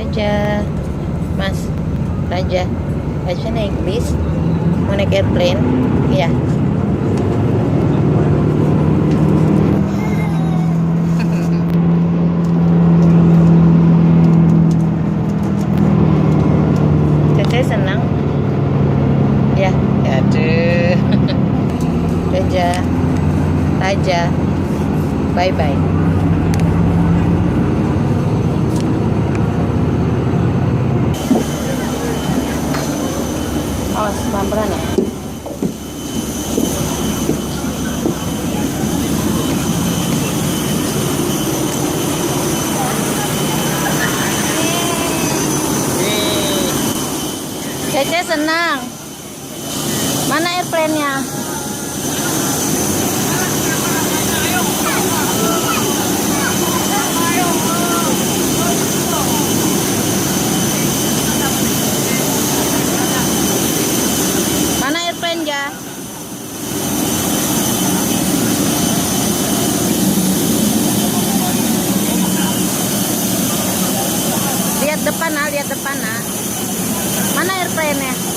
Raja, Mas, Raja, Raja naik bis, mau naik airplane, iya. Cece senang, ya, aduh. Raja, Raja, bye bye. Awas, pelan-pelan ya. Cece senang. Mana airplane-nya? Mana airplane-nya? Lihat depan, nah, lihat depan, nah. Mana airplane-nya?